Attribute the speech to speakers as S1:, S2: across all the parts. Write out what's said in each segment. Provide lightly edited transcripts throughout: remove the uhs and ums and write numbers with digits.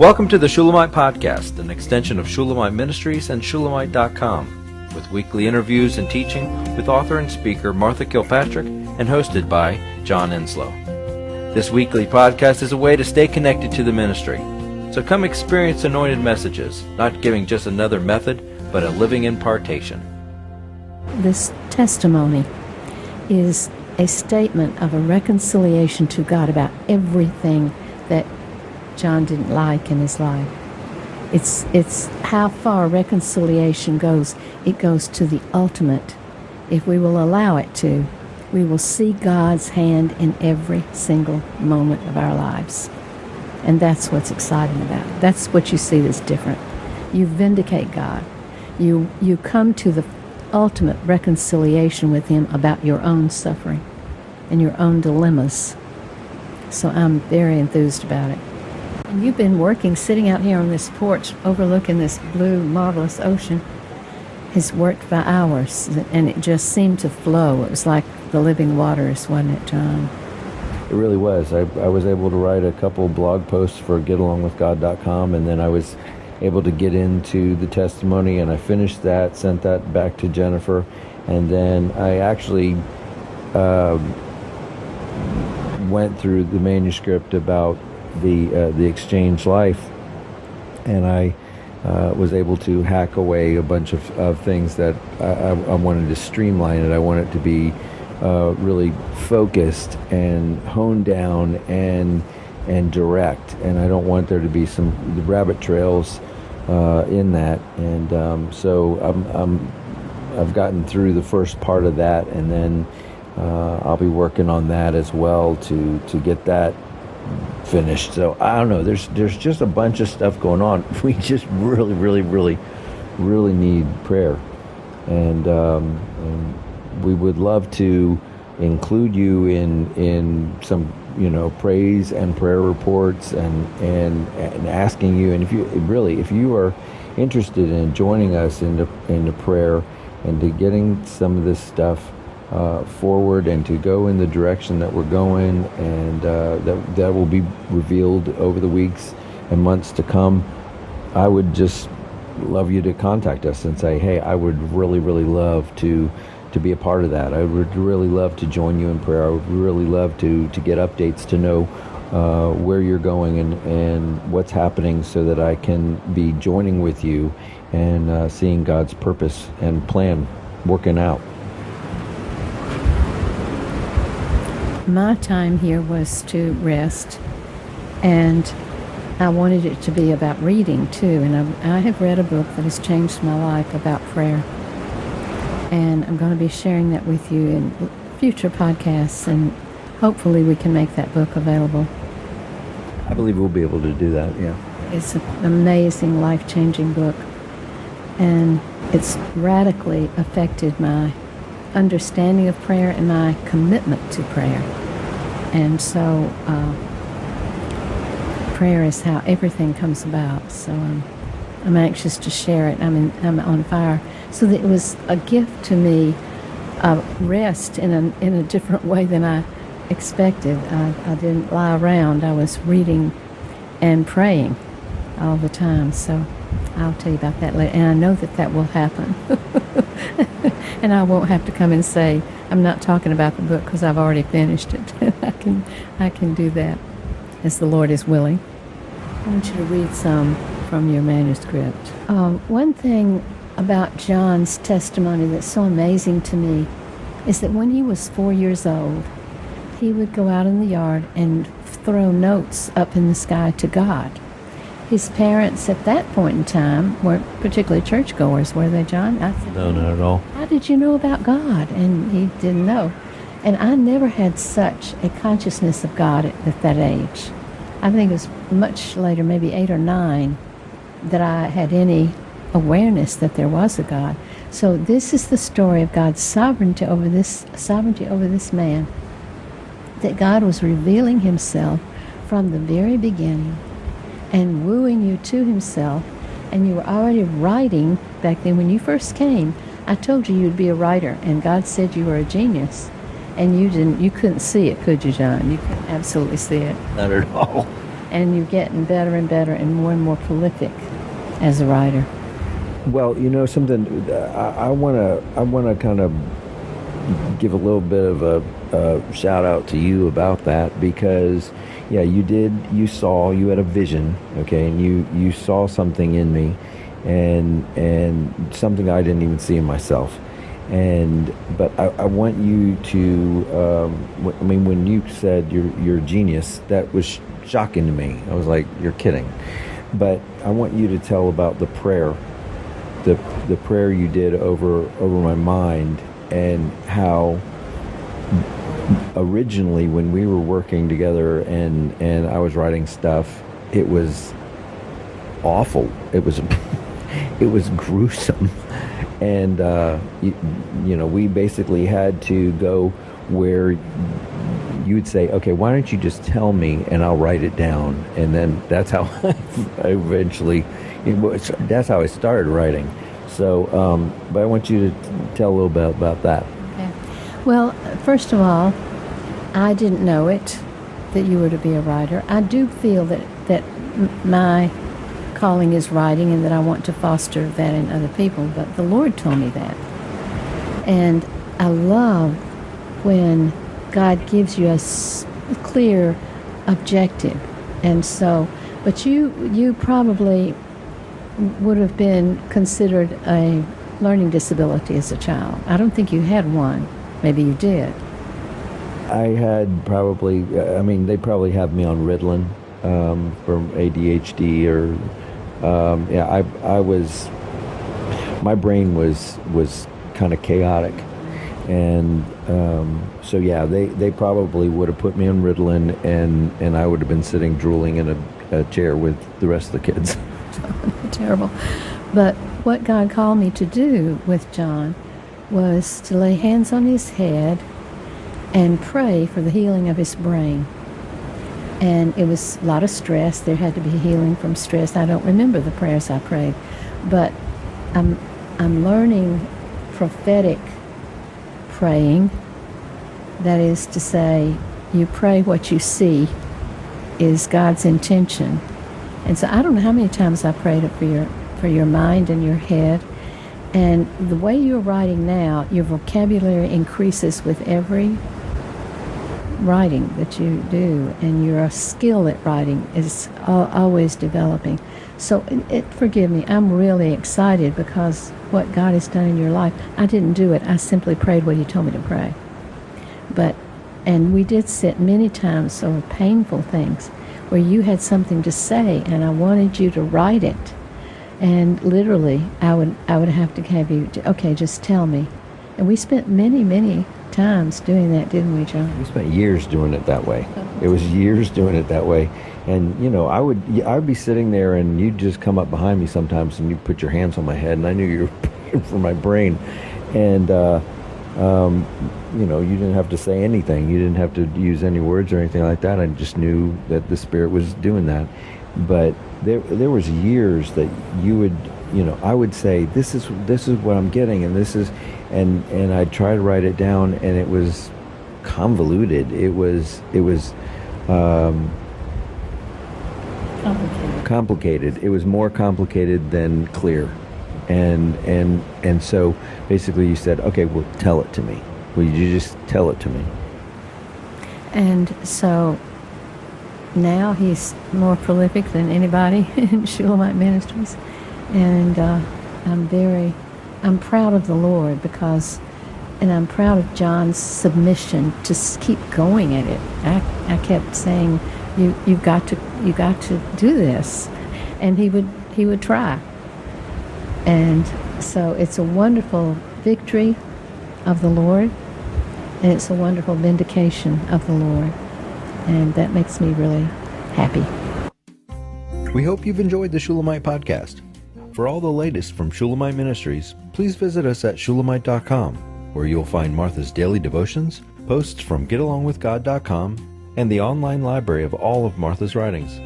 S1: Welcome to the Shulamite Podcast, an extension of Shulamite Ministries and Shulamite.com, with weekly interviews and teaching with author and speaker Martha Kilpatrick and hosted by John Enslow. This weekly podcast is a way to stay connected to the ministry. So come experience anointed messages, not giving just another method, but a living impartation.
S2: This testimony is a statement of a reconciliation to God about everything that John didn't like in his life. It's how far reconciliation goes. It goes to the ultimate. If we will allow it to, we will see God's hand in every single moment of our lives. And that's what's exciting about it. That's what you see that's different. You vindicate God. You come to the ultimate reconciliation with Him about your own suffering and your own dilemmas. So I'm very enthused about it. And you've been working, sitting out here on this porch overlooking this blue, marvelous ocean, has worked by hours, and it just seemed to flow. It was like the living waters, wasn't it, John?
S3: It really was. I was able to write a couple blog posts for GetAlongWithGod.com, and then I was able to get into the testimony, and I finished that, sent that back to Jennifer, and then I actually went through the manuscript about the exchange life, and I was able to hack away a bunch of things that I wanted to streamline it. I wanted it to be really focused and honed down and direct, and I don't want there to be some rabbit trails in that. And so I've gotten through the first part of that, and then I'll be working on that as well to get that finished. So I don't know, there's just a bunch of stuff going on. We just really need prayer, and we would love to include you in some praise and prayer reports and asking you, and if you are interested in joining us into prayer and to getting some of this stuff forward and to go in the direction that we're going, and that will be revealed over the weeks and months to come, I would just love you to contact us and say, hey, I would really love to be a part of that. I would really love to join you in prayer. I would really love to get updates, to know where you're going and what's happening, so that I can be joining with you and seeing God's purpose and plan working out.
S2: My time here was to rest, and I wanted it to be about reading too, and I have read a book that has changed my life about prayer, and I'm going to be sharing that with you in future podcasts, and hopefully we can make that book available.
S3: I believe we'll be able to do that, yeah.
S2: It's an amazing, life-changing book, and it's radically affected my understanding of prayer and my commitment to prayer. And so prayer is how everything comes about. So I'm anxious to share it. I'm on fire. So that it was a gift to me, rest in a different way than I expected. I didn't lie around. I was reading and praying all the time. So I'll tell you about that later. And I know that will happen. And I won't have to come and say, I'm not talking about the book because I've already finished it. I can do that as the Lord is willing. I want you to read some from your manuscript. One thing about John's testimony that's so amazing to me is that when he was 4 years old, he would go out in the yard and throw notes up in the sky to God. His parents at that point in time weren't particularly churchgoers, were they, John? I said,
S3: no, not at all.
S2: How did you know about God? And he didn't know. And I never had such a consciousness of God at that age. I think it was much later, maybe 8 or 9, that I had any awareness that there was a God. So this is the story of God's sovereignty over this man, that God was revealing Himself from the very beginning and wooing you to Himself, and you were already writing back then. When you first came, I told you you'd be a writer, and God said you were a genius, and you couldn't see it, could you, John? You couldn't absolutely see it.
S3: Not at all.
S2: and you're getting better and better and more prolific as a writer.
S3: Well, you know something, I want to kind of give a little bit of a shout out to you about that, because yeah, you had a vision, okay, and you saw something in me, and something I didn't even see in myself. But I want you to, when you said you're a genius, that was shocking to me. I was like, you're kidding. But I want you to tell about the prayer, the prayer you did over my mind, and how originally when we were working together and I was writing stuff, it was awful. It was it was gruesome. And we basically had to go where you would say, okay, why don't you just tell me and I'll write it down. And then that's how that's how I started writing. So, but I want you to tell a little bit about that.
S2: Okay. Well, first of all, I didn't know it, that you were to be a writer. I do feel that my calling is writing and that I want to foster that in other people, but the Lord told me that. And I love when God gives you a clear objective. And so, but you probably would have been considered a learning disability as a child. I don't think you had one. Maybe you did.
S3: I had probably, they probably have me on Ritalin for ADHD, or I was, my brain was kind of chaotic, and so yeah, they probably would have put me on Ritalin, and I would have been sitting drooling in a chair with the rest of the kids.
S2: Terrible. But what God called me to do with John was to lay hands on his head and pray for the healing of his brain. And it was a lot of stress. There had to be healing from stress. I don't remember the prayers I prayed, but I'm learning prophetic praying. That is to say, you pray what you see is God's intention. And so I don't know how many times I prayed it for your mind and your head. And the way you're writing now, your vocabulary increases with every writing that you do, and your skill at writing is always developing. So forgive me, I'm really excited because what God has done in your life, I didn't do it. I simply prayed what he told me to pray. And we did sit many times over painful things where you had something to say and I wanted you to write it. And literally, I would have to have you, okay, just tell me. And we spent many times doing that, didn't we, John?
S3: We spent years doing it that way. It was years doing it that way. And, I would be sitting there and you'd just come up behind me sometimes and you'd put your hands on my head, and I knew you were praying for my brain. And, you didn't have to say anything. You didn't have to use any words or anything like that. I just knew that the Spirit was doing that. But there was years that you would, I would say, this is what I'm getting, and this is, and I'd try to write it down, and it was convoluted. It was complicated. It was more complicated than clear, and so basically you said, okay, well, tell it to me. Will you just tell it to me?
S2: And so now he's more prolific than anybody in Shulamite Ministries. And I'm proud of the Lord and I'm proud of John's submission to keep going at it. I kept saying, you've got to do this. And he would try. And so it's a wonderful victory of the Lord, and it's a wonderful vindication of the Lord. And that makes me really happy.
S1: We hope you've enjoyed the Shulamite podcast. For all the latest from Shulamite Ministries, please visit us at shulamite.com, where you'll find Martha's daily devotions, posts from getalongwithgod.com, and the online library of all of Martha's writings.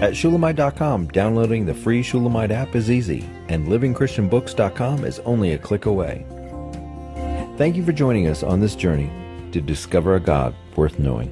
S1: At shulamite.com, downloading the free Shulamite app is easy, and livingchristianbooks.com is only a click away. Thank you for joining us on this journey to discover a God worth knowing.